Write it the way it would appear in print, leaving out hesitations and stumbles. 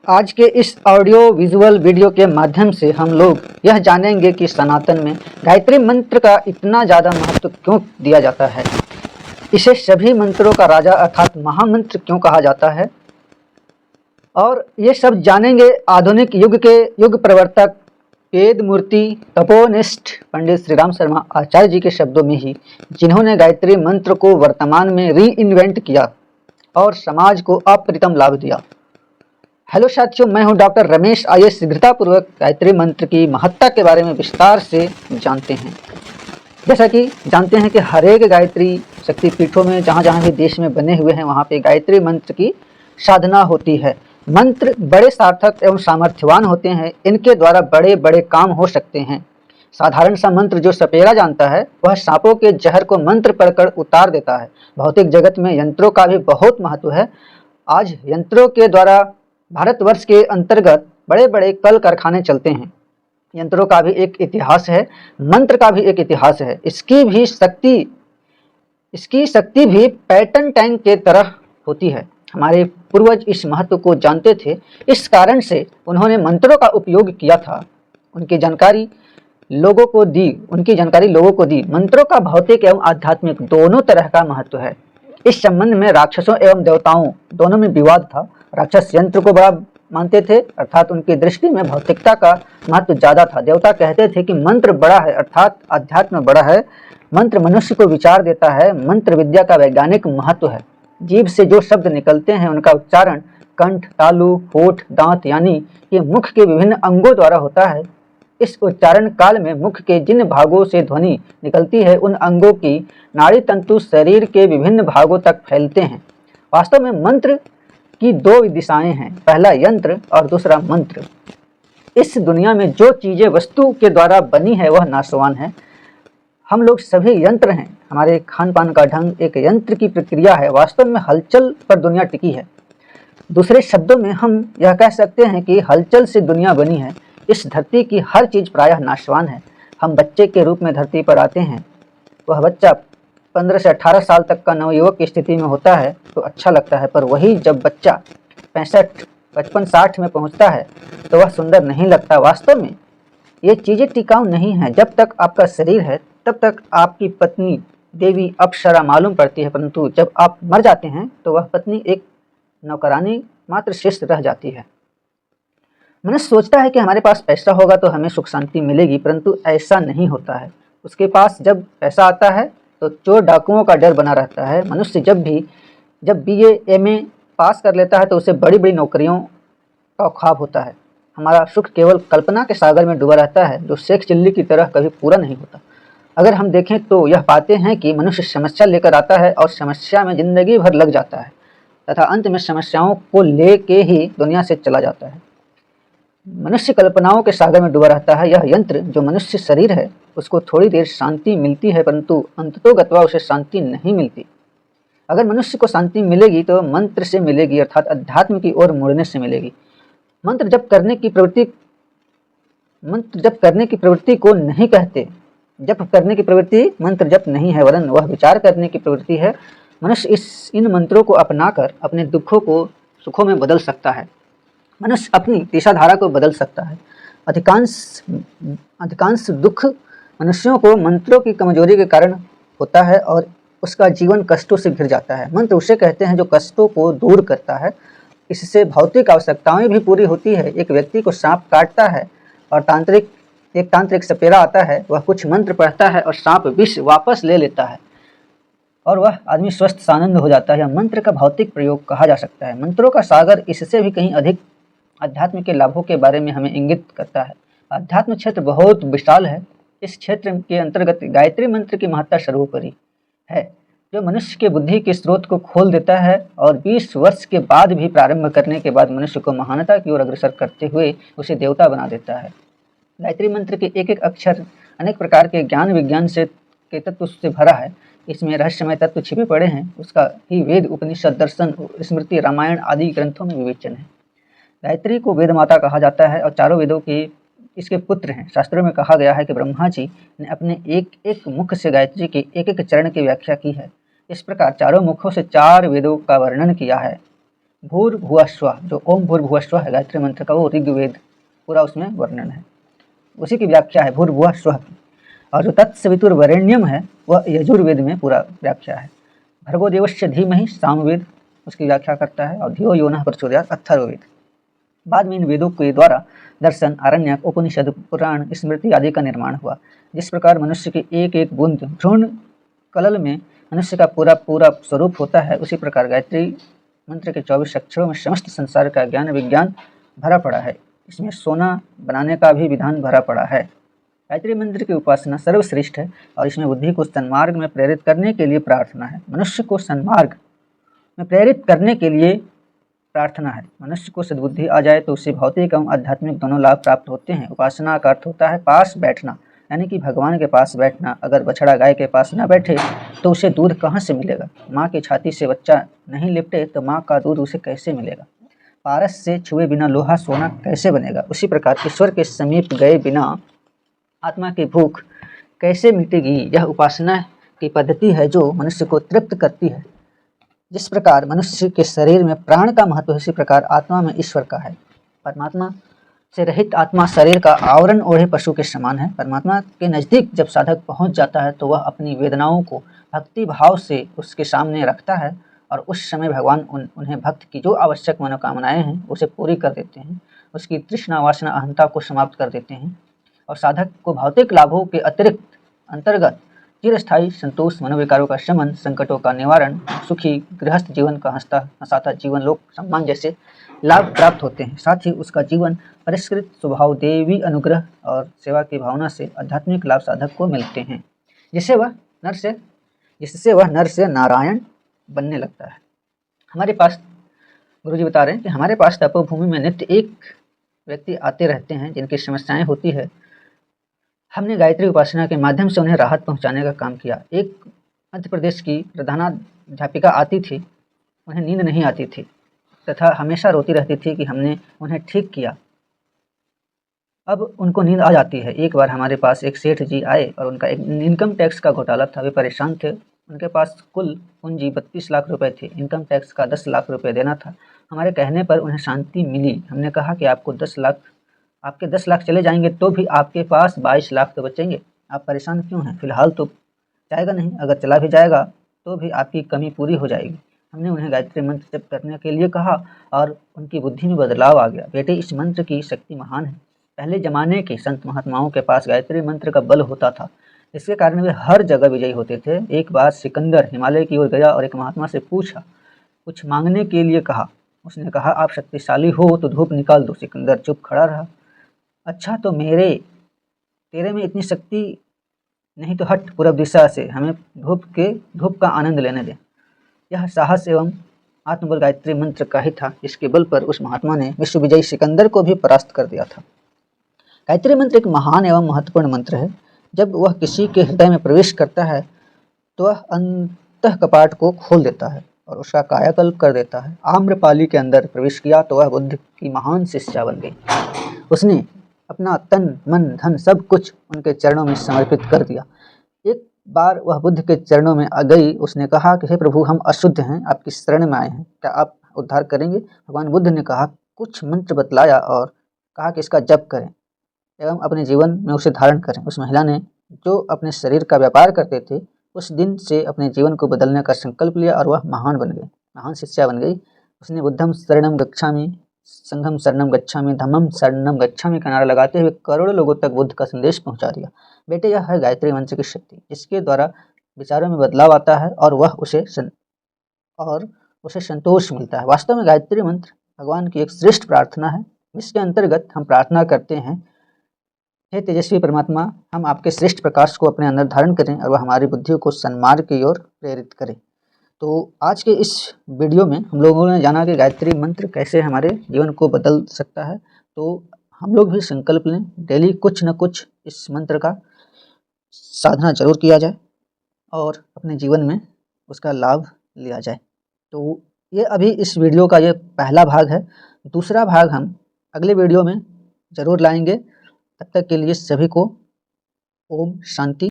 आज के इस ऑडियो विजुअल वीडियो के माध्यम से हम लोग यह जानेंगे कि सनातन में गायत्री मंत्र का इतना ज़्यादा महत्व क्यों दिया जाता है। इसे सभी मंत्रों का राजा अर्थात महामंत्र क्यों कहा जाता है, और ये सब जानेंगे आधुनिक युग के युग प्रवर्तक वेद मूर्ति तपोनिष्ठ पंडित श्री राम शर्मा आचार्य जी के शब्दों में ही, जिन्होंने गायत्री मंत्र को वर्तमान में री इन्वेंट किया और समाज को अप्रतिम लाभ दिया। हेलो साथियों, मैं हूं डॉक्टर रमेश। आइए शीघ्रतापूर्वक गायत्री मंत्र की महत्ता के बारे में विस्तार से जानते हैं। जैसा कि जानते हैं कि हर एक गायत्री शक्तिपीठों में जहाँ जहाँ भी देश में बने हुए हैं वहाँ पे गायत्री मंत्र की साधना होती है। मंत्र बड़े सार्थक एवं सामर्थ्यवान होते हैं, इनके द्वारा बड़े बड़े काम हो सकते हैं। साधारण सा मंत्र जो सपेरा जानता है वह सांपों के जहर को मंत्र पढ़कर उतार देता है। भौतिक जगत में यंत्रों का भी बहुत महत्व है। आज यंत्रों के द्वारा भारतवर्ष के अंतर्गत बड़े बड़े कल कारखाने चलते हैं। यंत्रों का भी एक इतिहास है, मंत्र का भी एक इतिहास है। इसकी शक्ति भी पैटर्न टैंक के तरह होती है। हमारे पूर्वज इस महत्व को जानते थे, इस कारण से उन्होंने मंत्रों का उपयोग किया था। उनकी जानकारी लोगों को दी। मंत्रों का भौतिक एवं आध्यात्मिक दोनों तरह का महत्व है। इस संबंध में राक्षसों एवं देवताओं दोनों में विवाद था। राक्षस यंत्र को बड़ा मानते थे, अर्थात उनकी दृष्टि में भौतिकता का महत्व ज्यादा था। देवता कहते थे कि मंत्र बड़ा है, अर्थात अध्यात्म बड़ा है। मंत्र मनुष्य को विचार देता है। मंत्र विद्या का वैज्ञानिक महत्व है। जीभ से जो शब्द निकलते हैं उनका उच्चारण कंठ, तालु, होठ, दांत यानी कि मुख के विभिन्न अंगों द्वारा होता है। इस उच्चारण काल में मुख के जिन भागों से ध्वनि निकलती है उन अंगों की नाड़ी तंतु शरीर के विभिन्न भागों तक फैलते हैं। वास्तव में मंत्र की दो दिशाएं हैं, पहला यंत्र और दूसरा मंत्र। इस दुनिया में जो चीजें वस्तु के द्वारा बनी है वह नाशवान है। हम लोग सभी यंत्र हैं। हमारे खान पान का ढंग एक यंत्र की प्रक्रिया है। वास्तव में हलचल पर दुनिया टिकी है। दूसरे शब्दों में हम यह कह सकते हैं कि हलचल से दुनिया बनी है। इस धरती की हर चीज प्रायः नाशवान है। हम बच्चे के रूप में धरती पर आते हैं। वह बच्चा 15 से 18 साल तक का नवयुवक की स्थिति में होता है तो अच्छा लगता है, पर वही जब बच्चा 65, 55, 60 में पहुंचता है तो वह सुंदर नहीं लगता। वास्तव में ये चीजें टिकाऊ नहीं हैं। जब तक आपका शरीर है तब तक आपकी पत्नी देवी अप्सरा मालूम पड़ती है, परंतु जब आप मर जाते हैं तो वह पत्नी एक नौकरानी मात्र शेष रह जाती है। मनुष्य सोचता है कि हमारे पास पैसा होगा तो हमें सुख शांति मिलेगी, परंतु ऐसा नहीं होता है। उसके पास जब पैसा आता है तो चोर डाकुओं का डर बना रहता है। मनुष्य जब BA MA पास कर लेता है तो उसे बड़ी बड़ी नौकरियों का ख्वाब होता है। हमारा सुख केवल कल्पना के सागर में डूबा रहता है जो शेख चिल्ली की तरह कभी पूरा नहीं होता। अगर हम देखें तो यह पाते हैं कि मनुष्य समस्या लेकर आता है और समस्या में जिंदगी भर लग जाता है तथा अंत में समस्याओं को लेके ही दुनिया से चला जाता है। मनुष्य कल्पनाओं के सागर में डूबा रहता है। यह यंत्र जो मनुष्य शरीर है उसको थोड़ी देर शांति मिलती है, परंतु अंततोगत्वा उसे शांति नहीं मिलती। अगर मनुष्य को शांति मिलेगी तो मंत्र से मिलेगी, अर्थात अध्यात्म की ओर मुड़ने से मिलेगी। मंत्र जब करने की प्रवृत्ति को नहीं कहते। जप करने की प्रवृत्ति मंत्र जप नहीं है, वरन वह विचार करने की प्रवृत्ति है। मनुष्य इन मंत्रों को अपनाकर अपने दुखों को सुखों में बदल सकता है। मनुष्य अपनी दिशाधारा को बदल सकता है। अधिकांश दुख मनुष्यों को मंत्रों की कमजोरी के कारण होता है और उसका जीवन कष्टों से घिर जाता है। मंत्र उसे कहते हैं जो कष्टों को दूर करता है। इससे भौतिक आवश्यकताएं भी पूरी होती है। एक व्यक्ति को सांप काटता है और एक तांत्रिक सपेरा आता है, वह कुछ मंत्र पढ़ता है और सांप विष वापस ले लेता है और वह आदमी स्वस्थ सानंद हो जाता है। यह मंत्र का भौतिक प्रयोग कहा जा सकता है। मंत्रों का सागर इससे भी कहीं अधिक अध्यात्म के लाभों के बारे में हमें इंगित करता है। अध्यात्म क्षेत्र बहुत विशाल है। इस क्षेत्र के अंतर्गत गायत्री मंत्र की महत्ता सर्वोपरि है, जो मनुष्य के बुद्धि के स्रोत को खोल देता है और 20 वर्ष के बाद भी प्रारंभ करने के बाद मनुष्य को महानता की ओर अग्रसर करते हुए उसे देवता बना देता है। गायत्री मंत्र के एक एक अक्षर अनेक प्रकार के ज्ञान विज्ञान के तत्व से भरा है। इसमें रहस्यमय तत्व छिपे पड़े हैं। उसका ही वेद, उपनिषद, दर्शन, स्मृति, रामायण आदि ग्रंथों में विवेचन है। गायत्री को वेद माता कहा जाता है और चारों वेदों के इसके पुत्र हैं। शास्त्रों में कहा गया है कि ब्रह्मा जी ने अपने एक एक मुख से गायत्री के एक एक चरण की व्याख्या की है। इस प्रकार चारों मुखों से 4 वेदों का वर्णन किया है। भूर्भुवः स्वः, जो ओम भूर्भुवः स्वः है गायत्री मंत्र का, वो ऋग्वेद पूरा उसमें वर्णन है, उसी की व्याख्या है भूर्भुवः स्वः की। और जो तत्सवितुर्वरेण्यम है वह यजुर्वेद में पूरा व्याख्या है। भर्गो देवस्य धीमहि सामवेद उसकी व्याख्या करता है, और धियो यो नः प्रचोदयात् अथर्ववेद। बाद में इन वेदों के द्वारा दर्शन, आरण्यक, उपनिषद, पुराण, स्मृति आदि का निर्माण हुआ। जिस प्रकार मनुष्य की एक एक बूंद भ्रूण कलल में मनुष्य का पूरा पूरा स्वरूप होता है, उसी प्रकार गायत्री मंत्र के 24 अक्षरों में समस्त संसार का ज्ञान विज्ञान भरा पड़ा है। इसमें सोना बनाने का भी विधान भरा पड़ा है। गायत्री मंत्र की उपासना सर्वश्रेष्ठ है और इसमें बुद्धि को सन्मार्ग में प्रेरित करने के लिए प्रार्थना है। मनुष्य को सन्मार्ग में प्रेरित करने के लिए प्रार्थना है। मनुष्य को सद्बुद्धि आ जाए तो उससे भौतिक एवं आध्यात्मिक दोनों लाभ प्राप्त होते हैं। उपासना का अर्थ होता है पास बैठना, यानी कि भगवान के पास बैठना। अगर बछड़ा गाय के पास न बैठे तो उसे दूध कहाँ से मिलेगा? माँ की छाती से बच्चा नहीं लिपटे तो माँ का दूध उसे कैसे मिलेगा? पारस से छुए बिना लोहा सोना कैसे बनेगा? उसी प्रकार ईश्वर के समीप गए बिना आत्मा की भूख कैसे मिटेगी? यह उपासना की पद्धति है जो मनुष्य को तृप्त करती है। जिस प्रकार मनुष्य के शरीर में प्राण का महत्व है, उसी प्रकार आत्मा में ईश्वर का है। परमात्मा से रहित आत्मा शरीर का आवरण ओढ़े पशु के समान है। परमात्मा के नज़दीक जब साधक पहुंच जाता है तो वह अपनी वेदनाओं को भक्ति भाव से उसके सामने रखता है और उस समय भगवान उन्हें भक्त की जो आवश्यक मनोकामनाएं हैं उसे पूरी कर देते हैं, उसकी तृष्णा वासना अहंता को समाप्त कर देते हैं और साधक को भौतिक लाभों के अतिरिक्त अंतर्गत चिरस्थायी संतोष, मनोविकारों का शमन, संकटों का निवारण, सुखी गृहस्थ जीवन का हंसाता जीवन, लोक सम्मान जैसे लाभ प्राप्त होते हैं। साथ ही उसका जीवन परिष्कृत स्वभाव, देवी अनुग्रह और सेवा की भावना से आध्यात्मिक लाभ साधक को मिलते हैं, जिससे वह नर से नारायण बनने लगता है। हमारे पास गुरुजी बता रहे हैं कि हमारे पास तपोभूमि में नित्य एक व्यक्ति आते रहते हैं जिनकी समस्याएं होती है। हमने गायत्री उपासना के माध्यम से उन्हें राहत पहुंचाने का काम किया। एक मध्य प्रदेश की प्रधानाध्यापिका आती थी, उन्हें नींद नहीं आती थी तथा हमेशा रोती रहती थी कि हमने उन्हें ठीक किया। अब उनको नींद आ जाती है। एक बार हमारे पास एक सेठ जी आए और उनका एक इनकम टैक्स का घोटाला था। वे परेशान थे। उनके पास कुल पूंजी 32 लाख रुपए थी। इनकम टैक्स का 10 लाख रुपए देना था। हमारे कहने पर उन्हें शांति मिली। हमने कहा कि आपके 10 लाख चले जाएंगे तो भी आपके पास 22 लाख तो बचेंगे। आप परेशान क्यों हैं? फिलहाल तो जाएगा नहीं, अगर चला भी जाएगा तो भी आपकी कमी पूरी हो जाएगी। हमने उन्हें गायत्री मंत्र जप करने के लिए कहा और उनकी बुद्धि में बदलाव आ गया। बेटे, इस मंत्र की शक्ति महान है। पहले जमाने के संत महात्माओं के पास गायत्री मंत्र का बल होता था, इसके कारण वे हर जगह विजयी होते थे। एक बार सिकंदर हिमालय की ओर गया और एक महात्मा से पूछा, कुछ मांगने के लिए कहा। उसने कहा, आप शक्तिशाली हो तो धूप निकाल दो। सिकंदर चुप खड़ा रहा। अच्छा, तो तेरे में इतनी शक्ति नहीं तो हट पूर्व दिशा से, हमें धूप का आनंद लेने दे। यह साहस एवं आत्मबल गायत्री मंत्र का ही था, जिसके बल पर उस महात्मा ने विश्व विजयी सिकंदर को भी परास्त कर दिया था। गायत्री मंत्र एक महान एवं महत्वपूर्ण मंत्र है। जब वह किसी के हृदय में प्रवेश करता है तो वह अंतः कपाट को खोल देता है और उसका कायाकल्प कर देता है। आम्रपाली के अंदर प्रवेश किया तो वह बुद्ध की महान शिष्या बन गई। उसने अपना तन मन धन सब कुछ उनके चरणों में समर्पित कर दिया। एक बार वह बुद्ध के चरणों में आ गई। उसने कहा कि हे प्रभु, हम अशुद्ध हैं, आपकी शरण में आए हैं, क्या आप उद्धार करेंगे? भगवान बुद्ध ने कहा, कुछ मंत्र बतलाया और कहा कि इसका जप करें एवं अपने जीवन में उसे धारण करें। उस महिला ने, जो अपने शरीर का व्यापार करते थे, उस दिन से अपने जीवन को बदलने का संकल्प लिया और वह महान बन गई, महान शिष्या बन गई। उसने बुद्धम शरणम गच्छामि, संघम शरणम गच्छामि, धम्मम शरणम गच्छामि का नारा लगाते हुए करोड़ों लोगों तक बुद्ध का संदेश पहुंचा दिया। बेटे, यह है गायत्री मंत्र की शक्ति, जिसके द्वारा विचारों में बदलाव आता है और उसे संतोष मिलता है। वास्तव में गायत्री मंत्र भगवान की एक श्रेष्ठ प्रार्थना है, जिसके अंतर्गत हम प्रार्थना करते हैं, हे तेजस्वी परमात्मा, हम आपके श्रेष्ठ प्रकाश को अपने अंदर धारण करें और वह हमारी बुद्धि को सन्मार्ग की ओर प्रेरित करें। तो आज के इस वीडियो में हम लोगों ने जाना कि गायत्री मंत्र कैसे हमारे जीवन को बदल सकता है। तो हम लोग भी संकल्प लें, डेली कुछ न कुछ इस मंत्र का साधना जरूर किया जाए और अपने जीवन में उसका लाभ लिया जाए। तो ये अभी इस वीडियो का ये पहला भाग है। दूसरा भाग हम अगले वीडियो में ज़रूर लाएंगे। तब तक के लिए सभी को ओम शांति।